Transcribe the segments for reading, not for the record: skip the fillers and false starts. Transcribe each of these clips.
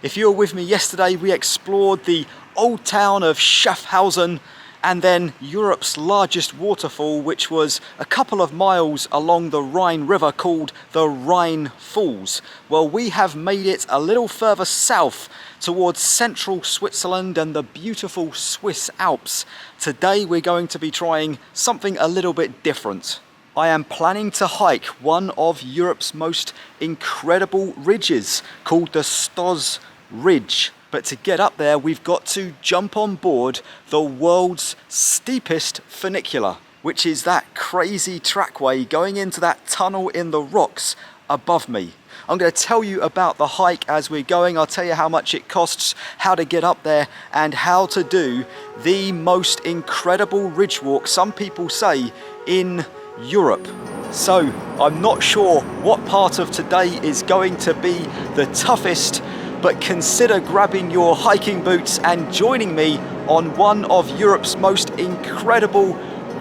If you were with me yesterday, we explored the old town of Schaffhausen and then Europe's largest waterfall, which was a couple of miles along the Rhine River called the Rhine Falls. Well, we have made it a little further south towards central Switzerland and the beautiful Swiss Alps. Today we're going to be trying something a little bit different. I am planning to hike one of Europe's most incredible ridges called the Stoos Ridge. But to get up there, we've got to jump on board the world's steepest funicular, which is that crazy trackway going into that tunnel in the rocks above me. I'm going to tell you about the hike as we're going. I'll tell you how much it costs, how to get up there, and how to do the most incredible ridge walk, some people say, in Europe. So I'm not sure what part of today is going to be the toughest, but consider grabbing your hiking boots and joining me on one of Europe's most incredible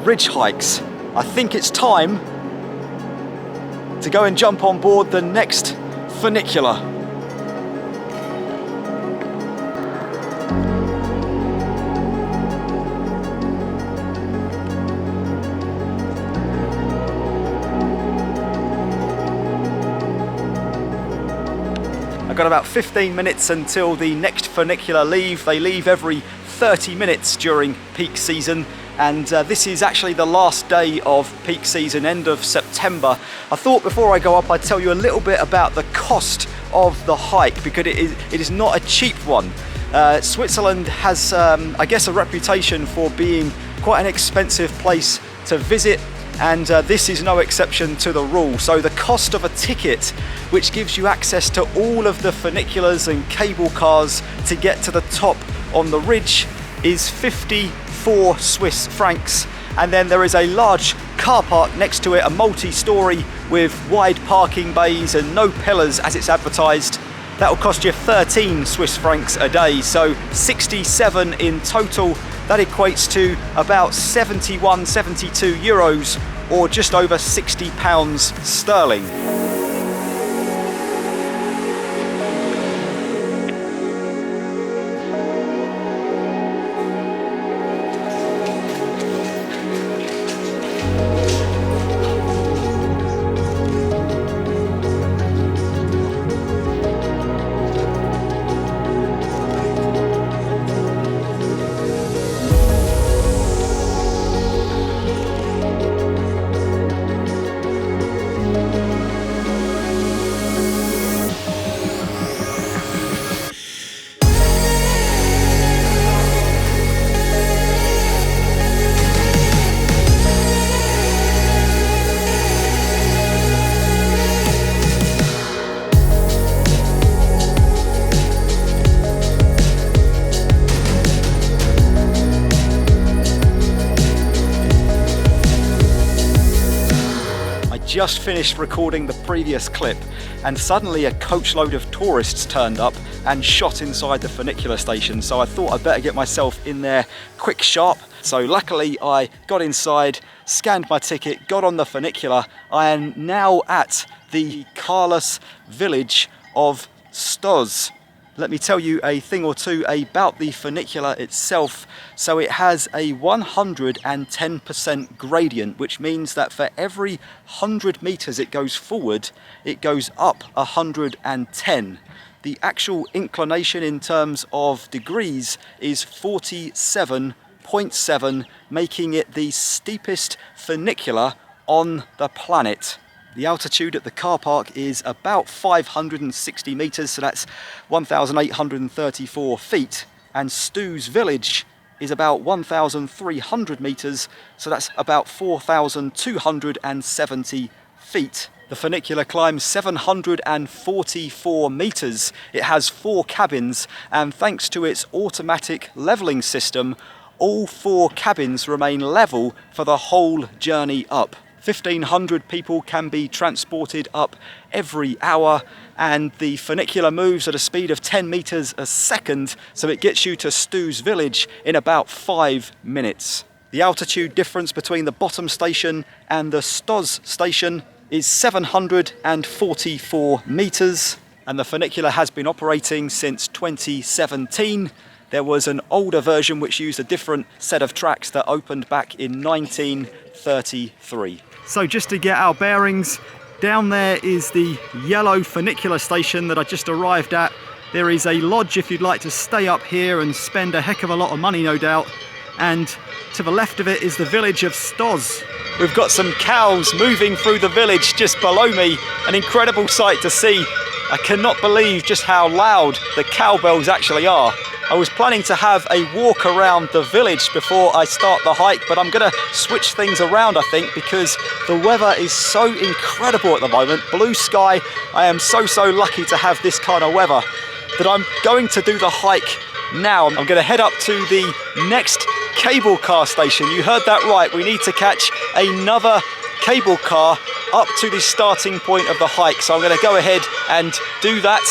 ridge hikes. I think it's time to go and jump on board the next funicular. I've got about 15 minutes until the next funicular leave. They leave every 30 minutes during peak season, and this is actually the last day of peak season, end of September. I thought before I go up I'd tell you a little bit about the cost of the hike, because it is not a cheap one. Switzerland has, I guess, a reputation for being quite an expensive place to visit, and this is no exception to the rule. So the cost of a ticket, which gives you access to all of the funiculars and cable cars to get to the top on the ridge, is 54 Swiss francs. And then there is a large car park next to it, a multi-storey with wide parking bays and no pillars as it's advertised. That will cost you 13 Swiss francs a day, so 67 in total. That equates to about 71, 72 euros, or just over 60 pounds sterling. Just finished recording the previous clip, and suddenly a coachload of tourists turned up and shot inside the funicular station, so I thought I'd better get myself in there quick sharp. So luckily I got inside, scanned my ticket, got on the funicular. I am now at the carless village of Stoos. Let me tell you a thing or two about the funicular itself. So it has a 110% gradient, which means that for every 100 meters it goes forward, it goes up 110. The actual inclination in terms of degrees is 47.7, making it the steepest funicular on the planet. The altitude at the car park is about 560 meters, so that's 1,834 feet. And Stoos village is about 1,300 meters, so that's about 4,270 feet. The funicular climbs 744 meters. It has 4 cabins, and thanks to its automatic leveling system, all 4 cabins remain level for the whole journey up. 1,500 people can be transported up every hour, and the funicular moves at a speed of 10 meters a second, so it gets you to Stoos village in about 5 minutes. The altitude difference between the bottom station and the Stoos station is 744 meters. and the funicular has been operating since 2017. There was an older version which used a different set of tracks that opened back in 1933. So just to get our bearings, down there is the yellow funicular station that I just arrived at. There is a lodge if you'd like to stay up here and spend a heck of a lot of money, no doubt. And to the left of it is the village of Stoos. We've got some cows moving through the village just below me. An incredible sight to see. I cannot believe just how loud the cowbells actually are. I was planning to have a walk around the village before I start the hike, but I'm gonna switch things around, I think, because the weather is so incredible at the moment. Blue sky. I am so lucky to have this kind of weather that I'm going to do the hike now. I'm going to head up to the next cable car station. You heard that right. We need to catch another cable car up to the starting point of the hike. So I'm going to go ahead and do that.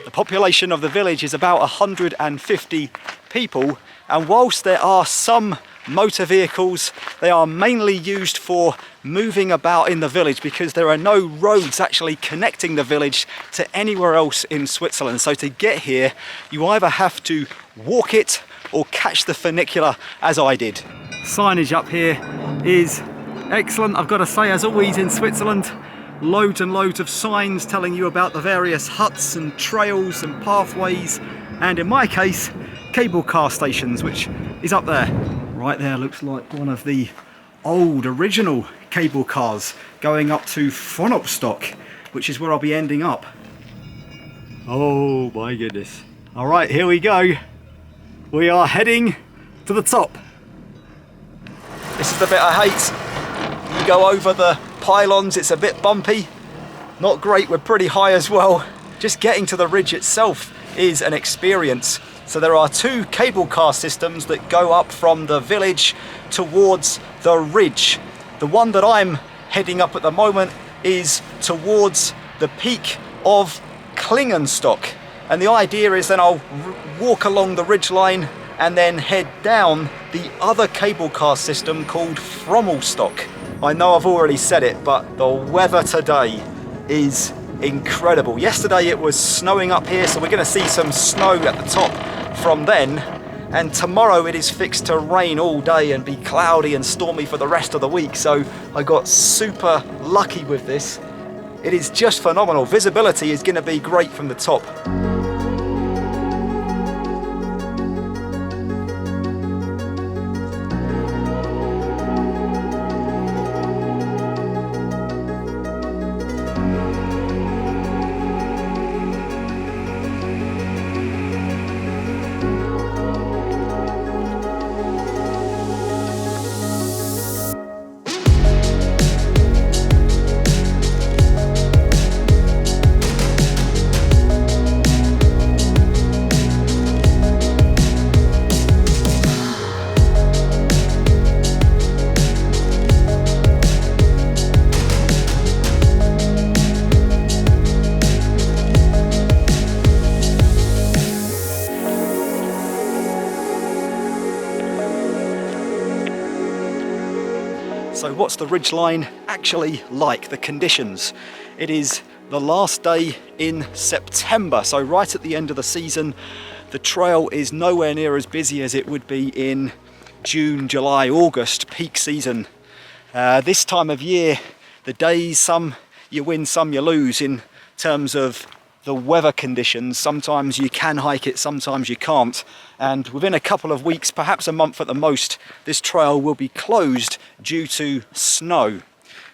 The population of the village is about 150 people, and whilst there are some motor vehicles, they are mainly used for moving about in the village because there are no roads actually connecting the village to anywhere else in Switzerland. So to get here, you either have to walk it or catch the funicular, as I did. Signage up here is excellent. I've got to say, as always in Switzerland, loads and loads of signs telling you about the various huts and trails and pathways, and in my case, cable car stations, which is up there. Right there looks like one of the old original cable cars going up to Fronalpstock, which is where I'll be ending up. Oh my goodness. All right, here we go. We are heading to the top. This is the bit I hate. You go over the pylons, it's a bit bumpy. Not great, we're pretty high as well. Just getting to the ridge itself is an experience. So there are two cable car systems that go up from the village towards the ridge. The one that I'm heading up at the moment is towards the peak of Klingenstock. And the idea is then I'll walk along the ridge line and then head down the other cable car system called Fronalpstock. I know I've already said it, but the weather today is incredible. Yesterday it was snowing up here, so we're going to see some snow at the top from then, and tomorrow it is fixed to rain all day and be cloudy and stormy for the rest of the week. So I got super lucky with this. It is just phenomenal. Visibility is going to be great from the top. So what's the ridgeline actually like, the conditions? It is the last day in September, so right at the end of the season. The trail is nowhere near as busy as it would be in June, July, August, peak season. This time of year, the days, some you win, some you lose in terms of the weather conditions. Sometimes you can hike it, sometimes you can't. And within a couple of weeks, perhaps a month at the most, this trail will be closed due to snow.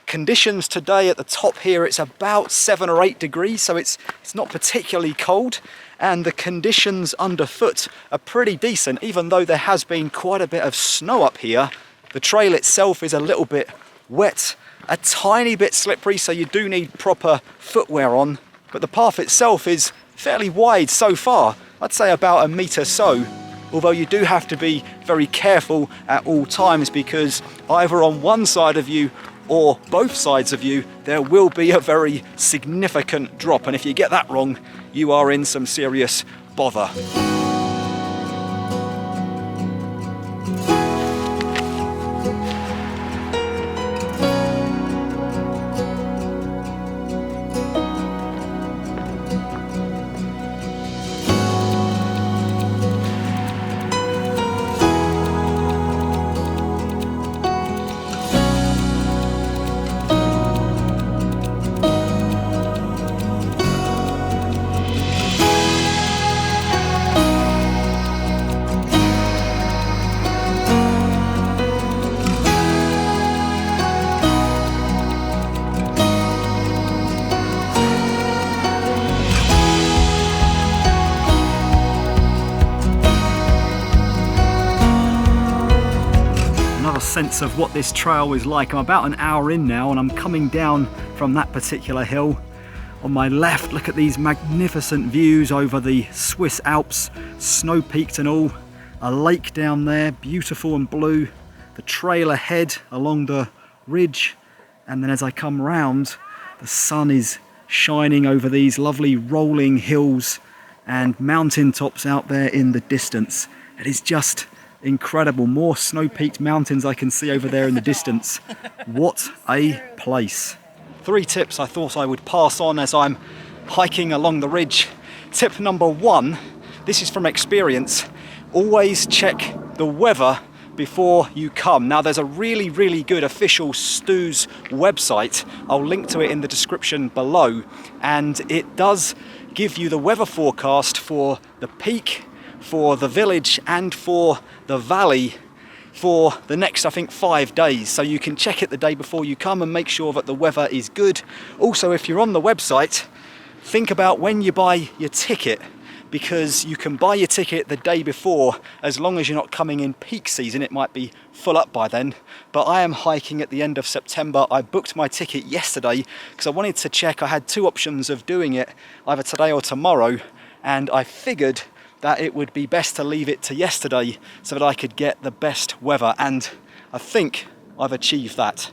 Conditions today at the top here, it's about 7 or 8 degrees, so it's not particularly cold. And the conditions underfoot are pretty decent, even though there has been quite a bit of snow up here. The trail itself is a little bit wet, a tiny bit slippery, so you do need proper footwear on. But the path itself is fairly wide so far. I'd say about 1 metre so, although you do have to be very careful at all times, because either on one side of you or both sides of you, there will be a very significant drop. And if you get that wrong, you are in some serious bother. sense of what this trail is like. I'm about an hour in now and I'm coming down from that particular hill. On my left, look at these magnificent views over the Swiss Alps, snow-peaked and all. A lake down there, beautiful and blue. The trail ahead along the ridge. And then as I come round, the sun is shining over these lovely rolling hills and mountain tops out there in the distance. It is just incredible. More snow-peaked mountains I can see over there in the distance. What a place. 3 tips I thought I would pass on as I'm hiking along the ridge. Tip number 1, this is from experience. Always check the weather before you come. Now there's a really good official Stoos website. I'll link to it in the description below, and it does give you the weather forecast for the peak, for the village and for the valley for the next, I think, 5 days. So you can check it the day before you come and make sure that the weather is good. Also, if you're on the website, think about when you buy your ticket, because you can buy your ticket the day before as long as you're not coming in peak season. It might be full up by then, but I am hiking at the end of September. I booked my ticket yesterday because I wanted to check. I had 2 options of doing it, either today or tomorrow, and I figured that it would be best to leave it to yesterday so that I could get the best weather, and I think I've achieved that.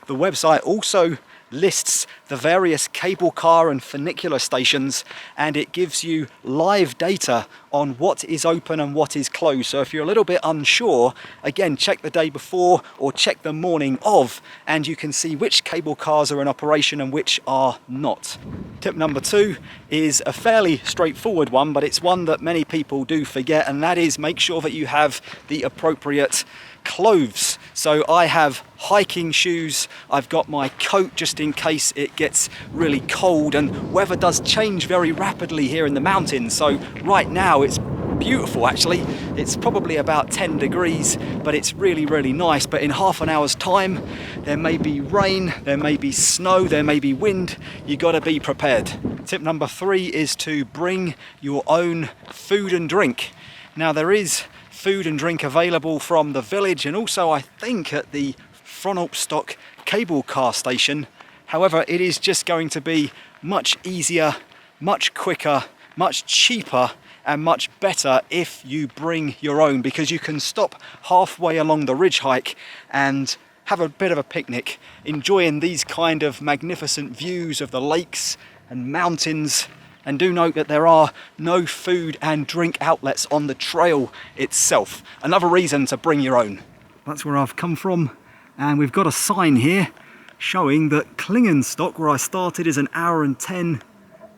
The website also lists the various cable car and funicular stations, and it gives you live data on what is open and what is closed. So if you're a little bit unsure, again, check the day before or check the morning of, and you can see which cable cars are in operation and which are not. Tip number 2 is a fairly straightforward one, but it's one that many people do forget, and that is make sure that you have the appropriate clothes. So I have hiking shoes, I've got my coat just in case it gets really cold, and weather does change very rapidly here in the mountains. So right now it's beautiful actually. It's probably about 10 degrees, but it's really nice. But in half an hour's time, there may be rain, there may be snow, there may be wind. You got to be prepared. Tip number 3 is to bring your own food and drink. Now there is food and drink available from the village, and also I think at the Fronalpstock cable car station. However, it is just going to be much easier, much quicker, much cheaper and much better if you bring your own, because you can stop halfway along the ridge hike and have a bit of a picnic, enjoying these kind of magnificent views of the lakes and mountains. And do note that there are no food and drink outlets on the trail itself. Another reason to bring your own. That's where I've come from, and we've got a sign here showing that Klingenstock, where I started, is 1 hour and 10,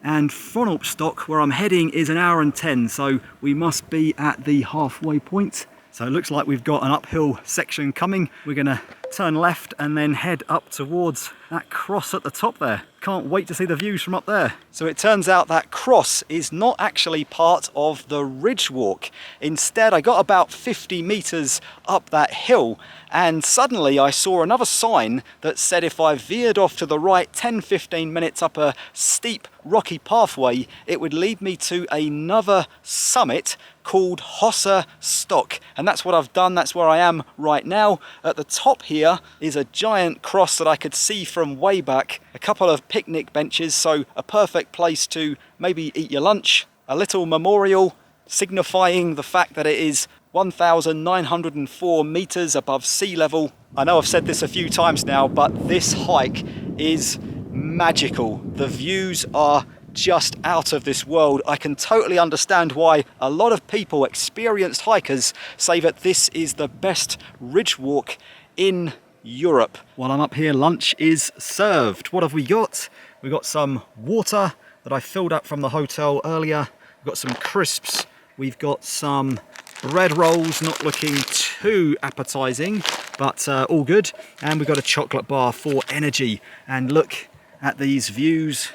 and Fronalpstock, where I'm heading, is 1 hour and 10. So we must be at the halfway point. So it looks like we've got an uphill section coming. We're gonna turn left and then head up towards that cross at the top there. Can't wait to see the views from up there. So it turns out that cross is not actually part of the ridge walk. Instead, I got about 50 meters up that hill, and suddenly I saw another sign that said if I veered off to the right 10-15 minutes up a steep rocky pathway, it would lead me to another summit called Huser Stock. And that's what I've done. That's where I am right now. At the top here is a giant cross that I could see from way back, a couple of picnic benches, so a perfect place to maybe eat your lunch, a little memorial signifying the fact that it is 1,904 meters above sea level. I know I've said this a few times now, but this hike is magical. The views are just out of this world. I can totally understand why a lot of people, experienced hikers, say that this is the best ridge walk in Europe. While I'm up here, lunch is served. What have we got? We've got some water that I filled up from the hotel earlier. We've got some crisps. We've got some bread rolls, not looking too appetizing, but all good. And we've got a chocolate bar for energy. And look at these views.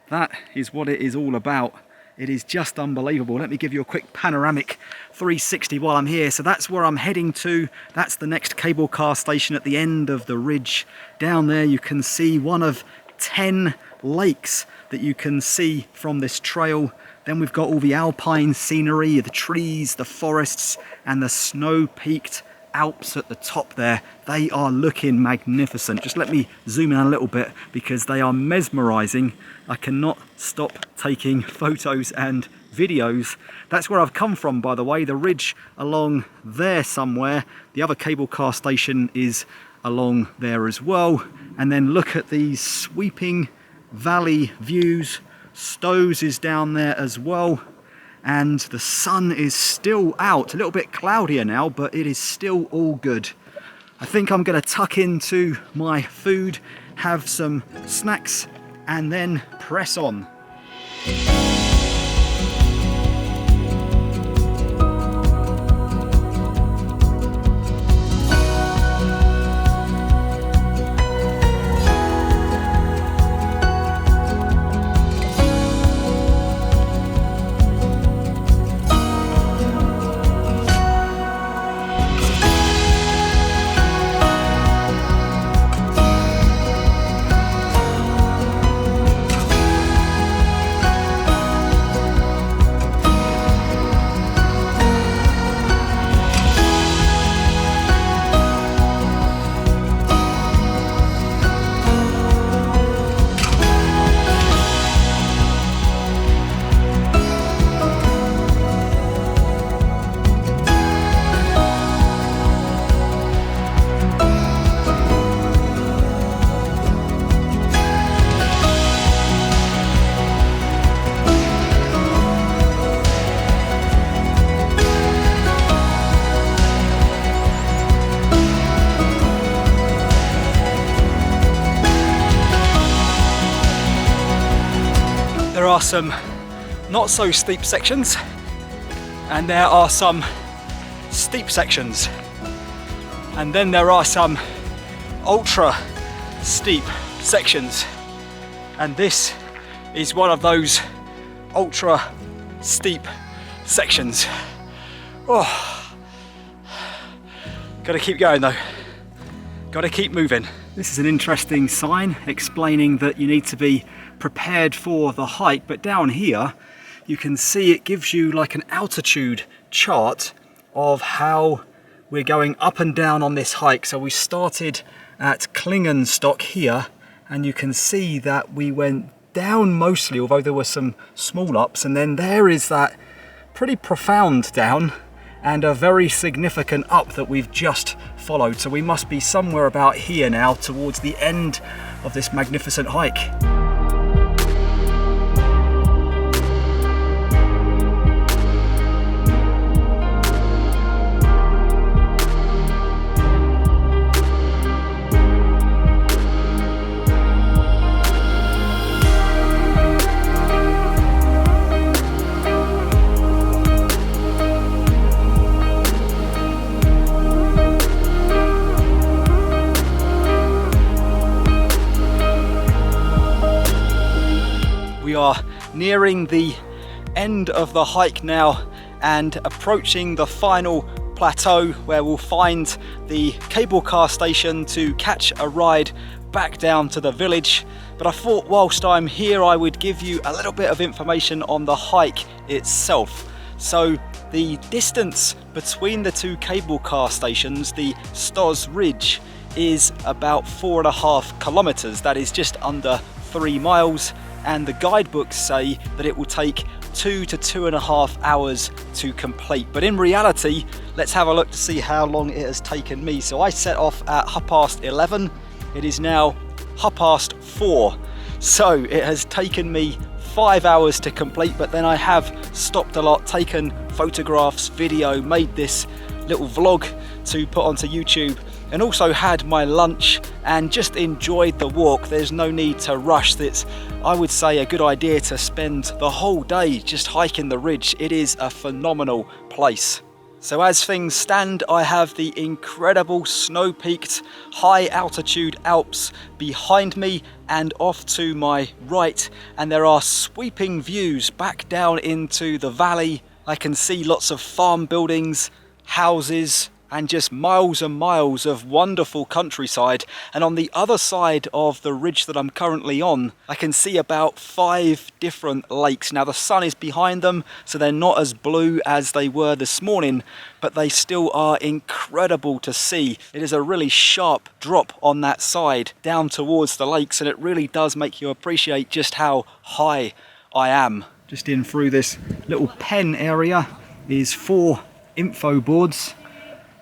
That is what it is all about. It is just unbelievable. Let me give you a quick panoramic 360 while I'm here. So that's where I'm heading to. That's the next cable car station at the end of the ridge. Down there you can see one of 10 lakes that you can see from this trail. Then we've got all the alpine scenery, the trees, the forests, and the snow-peaked Alps at the top there. They are looking magnificent. Just let me zoom in a little bit because they are mesmerizing. I cannot stop taking photos and videos. That's where I've come from, by the way, the ridge along there somewhere. The other cable car station is along there as well. And then look at these sweeping valley views. Stoos is down there as well. And the sun is still out, a little bit cloudier now, but it is still all good. I think I'm going to tuck into my food, have some snacks, and then press on. There are some not so steep sections, and there are some steep sections, and then there are some ultra steep sections, and this is one of those ultra steep sections. Oh, gotta keep going though, gotta keep moving. This is an interesting sign explaining that you need to be prepared for the hike, but down here you can see it gives you like an altitude chart of how we're going up and down on this hike. So we started at Klingenstock here, and you can see that we went down mostly, although there were some small ups, and then there is that pretty profound down and a very significant up that we've just followed. So we must be somewhere about here now towards the end of this magnificent hike. We are nearing the end of the hike now and approaching the final plateau where we'll find the cable car station to catch a ride back down to the village. But I thought whilst I'm here I would give you a little bit of information on the hike itself. So the distance between the two cable car stations, the Stoos Ridge, is about 4.5 kilometers. That is just under 3 miles. And the guidebooks say that it will take 2 to 2.5 hours to complete. But in reality, let's have a look to see how long it has taken me. So I set off at 11:30. It is now 4:30. So it has taken me 5 hours to complete, but then I have stopped a lot, taken photographs, video, made this little vlog to put onto YouTube, and also had my lunch and just enjoyed the walk. There's no need to rush. It's, I would say, a good idea to spend the whole day just hiking the ridge. It is a phenomenal place. So as things stand, I have the incredible snow-peaked high altitude Alps behind me and off to my right, and there are sweeping views back down into the valley. I can see lots of farm buildings, houses, and just miles and miles of wonderful countryside. And on the other side of the ridge that I'm currently on, I can see about 5 different lakes. Now the sun is behind them, so they're not as blue as they were this morning, but they still are incredible to see. It is a really sharp drop on that side down towards the lakes, and it really does make you appreciate just how high I am. Just in through this little pen area is 4 info boards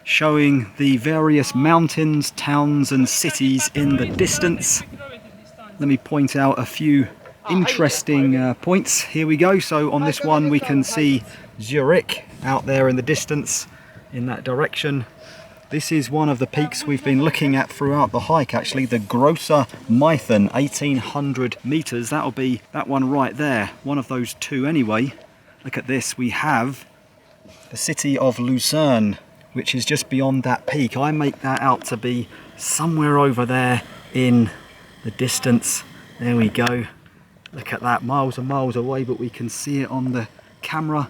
showing the various mountains, towns and cities in the distance. Let me point out a few interesting points. Here we go. So on this one we can see Zurich out there in the distance in that direction. This is one of the peaks we've been looking at throughout the hike, actually, the Grosser Meithen, 1800 meters. That'll be that one right there, one of those 2 anyway. Look at this, we have the city of Lucerne, which is just beyond that peak. I make that out to be somewhere over there in the distance. There we go. Look at that, miles and miles away, but we can see it on the camera.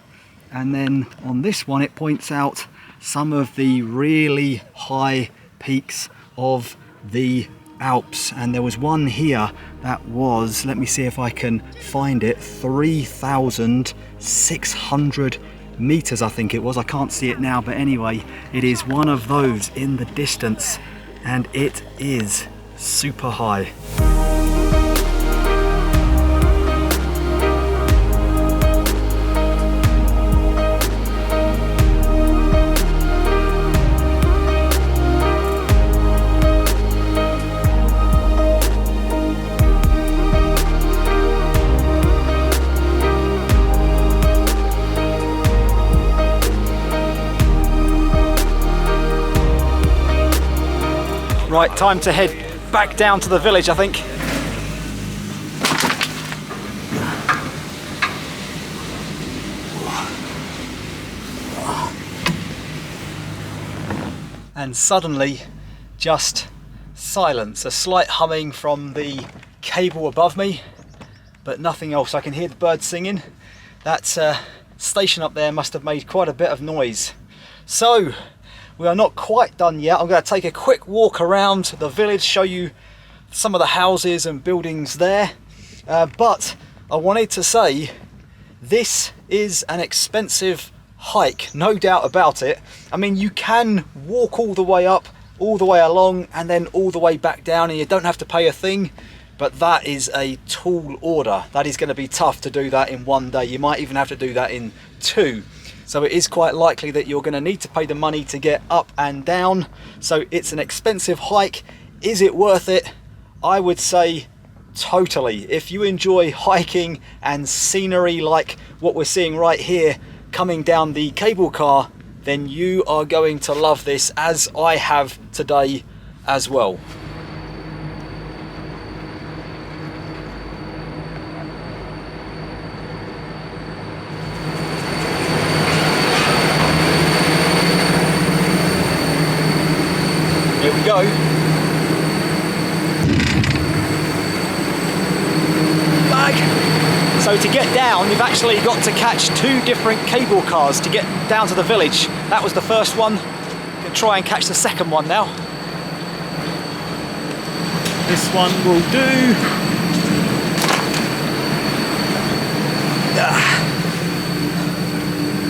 And then on this one, it points out some of the really high peaks of the Alps. And there was one here that was, let me see if I can find it, 3,600 meters, I think it was. I can't see it now, but anyway, it is one of those in the distance, and it is super high. Right, time to head back down to the village, I think. And suddenly, just silence. A slight humming from the cable above me, but nothing else. I can hear the birds singing. That station up there must have made quite a bit of noise. So, we are not quite done yet. I'm going to take a quick walk around the village, show you some of the houses and buildings there. But I wanted to say, this is an expensive hike, no doubt about it. I mean, you can walk all the way up, all the way along, and then all the way back down, and you don't have to pay a thing. But that is a tall order. That is going to be tough to do that in one day. You might even have to do that in 2. So it is quite likely that you're going to need to pay the money to get up and down. So it's an expensive hike. Is it worth it? I would say totally. If you enjoy hiking and scenery like what we're seeing right here coming down the cable car, then you are going to love this, as I have today as well. Here we go. Bag. So to get down, you've actually got to catch 2 different cable cars to get down to the village. That was the first one. I'm gonna try and catch the second one now. This one will do.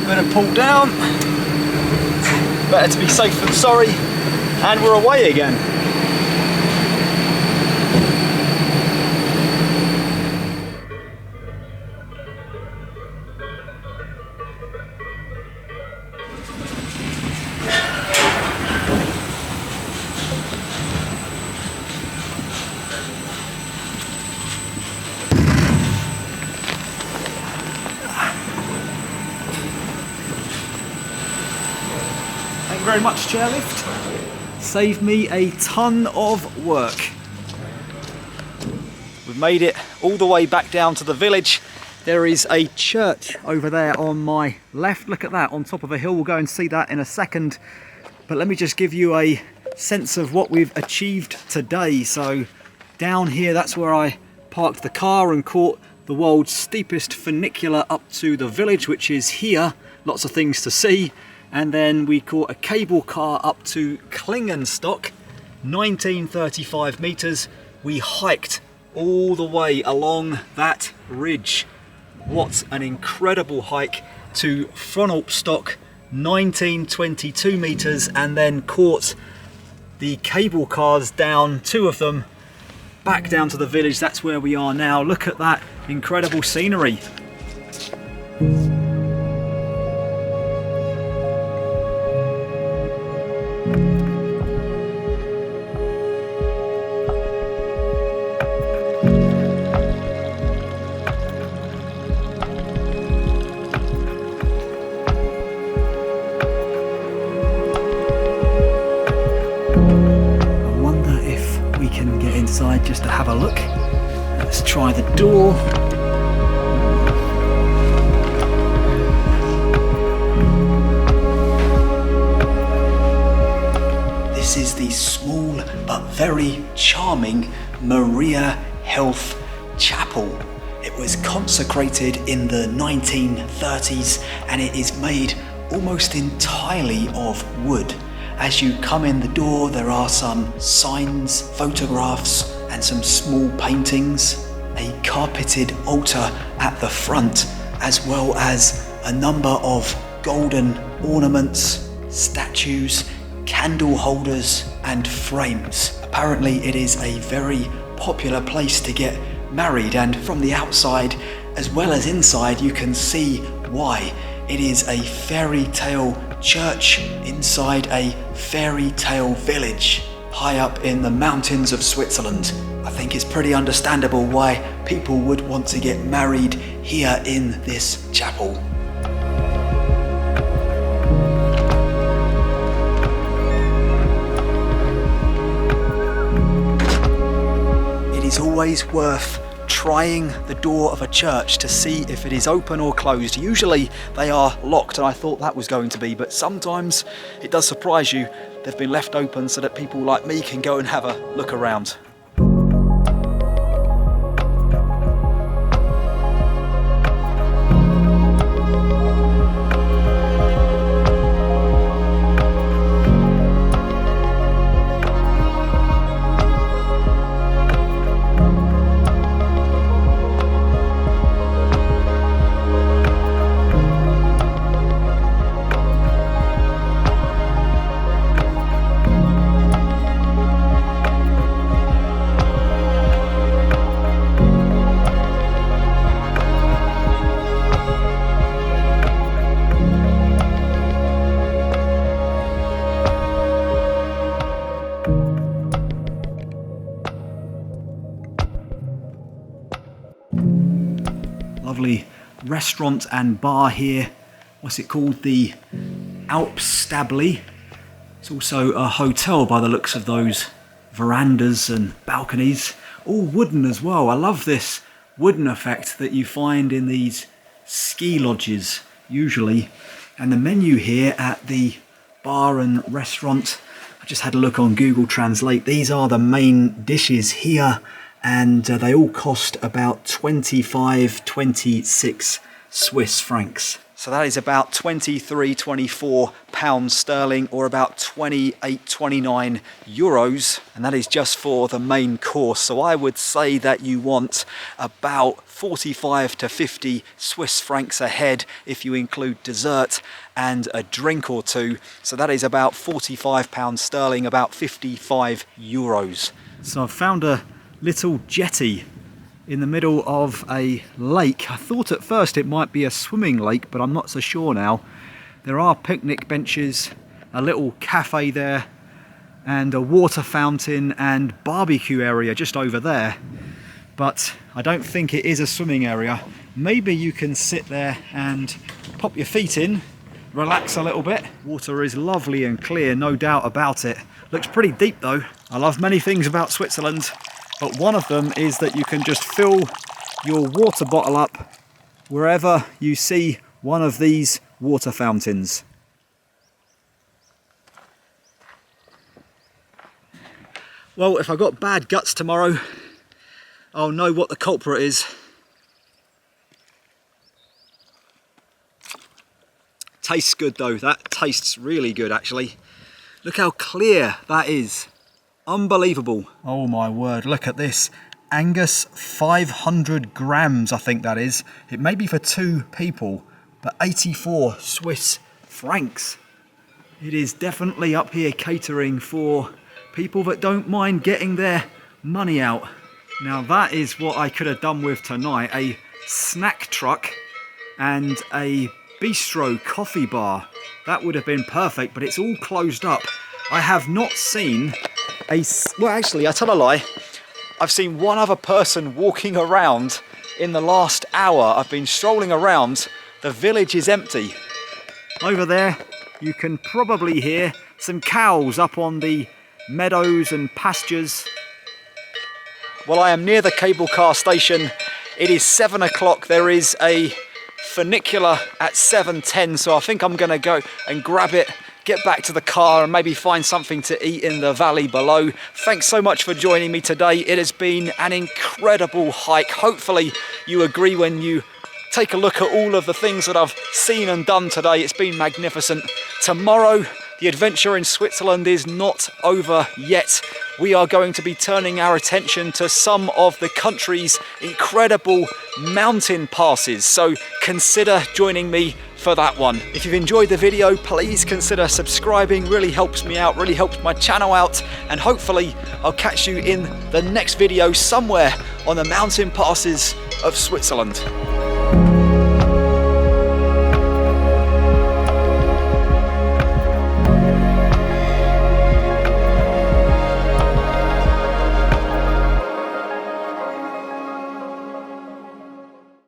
Better pull down. Better to be safe than sorry. And we're away again. Thank you very much, chairlift. Saved me a ton of work. We've made it all the way back down to the village. There is a church over there on my left. Look at that, on top of a hill. We'll go and see that in a second. But let me just give you a sense of what we've achieved today. So down here, that's where I parked the car and caught the world's steepest funicular up to the village, which is here. Lots of things to see. and then we caught a cable car up to Klingenstock, 1935 meters. We hiked all the way along that ridge. What an incredible hike to Fronalpstock, 1922 meters, and then caught the cable cars down, 2 of them, back down to the village. That's where we are now. Look at that incredible scenery. Just to have a look. Let's try the door. This is the small but very charming Maria Health Chapel. It was consecrated in the 1930s and it is made almost entirely of wood. As you come in the door, there are some signs, photographs, and some small paintings, a carpeted altar at the front, as well as a number of golden ornaments, statues, candle holders, and frames. Apparently, it is a very popular place to get married, and from the outside, as well as inside, you can see why. It is a fairy tale church inside a fairy tale village high up in the mountains of Switzerland. I think it's pretty understandable why people would want to get married here in this chapel. It is always worth trying the door of a church to see if it is open or closed. Usually they are locked, and I thought that was going to be, but sometimes it does surprise you. They've been left open so that people like me can go and have a look around. Lovely restaurant and bar here. What's it called? The Alps. It's also a hotel by the looks of those verandas and balconies. All wooden as well. I love this wooden effect that you find in these ski lodges usually. And the menu here at the bar and restaurant, I just had a look on Google Translate. These are the main dishes here, and they all cost about 26 Swiss francs. So that is about 23, 24 pounds sterling, or about 28, 29 euros. And that is just for the main course. So I would say that you want about 45 to 50 Swiss francs a head if you include dessert and a drink or two. So that is about 45 pounds sterling, about 55 euros. So I've found a little jetty in the middle of a lake. I thought at first it might be a swimming lake, but I'm not so sure now. There are picnic benches, a little cafe there, and a water fountain and barbecue area just over there. But I don't think it is a swimming area. Maybe you can sit there and pop your feet in, relax a little bit. Water is lovely and clear, no doubt about it. Looks pretty deep though. I love many things about Switzerland, but one of them is that you can just fill your water bottle up wherever you see one of these water fountains. Well, if I got bad guts tomorrow, I'll know what the culprit is. tastes good though. That tastes really good actually. Look how clear that is. Unbelievable. Oh my word, look at this. Angus 500 grams, I think that is. It may be for 2 people, but 84 Swiss francs. It is definitely up here catering for people that don't mind getting their money out. Now that is what I could have done with tonight. A snack truck and a bistro coffee bar. That would have been perfect, but it's all closed up. I have not seen well actually, I tell a lie. I've seen one other person walking around in the last hour. I've been strolling around. The village is empty. Over there, you can probably hear some cows up on the meadows and pastures. Well, I am near the cable car station. It is 7 o'clock. There is a funicular at 7:10, so I think I'm gonna go and grab it, get back to the car and maybe find something to eat in the valley below. Thanks so much for joining me today. It has been an incredible hike. Hopefully you agree when you take a look at all of the things that I've seen and done today. It's been magnificent. Tomorrow, the adventure in Switzerland is not over yet. We are going to be turning our attention to some of the country's incredible mountain passes, so consider joining me for that one. If you've enjoyed the video, please consider subscribing. Really helps me out, really helps my channel out, and hopefully I'll catch you in the next video somewhere on the mountain passes of Switzerland.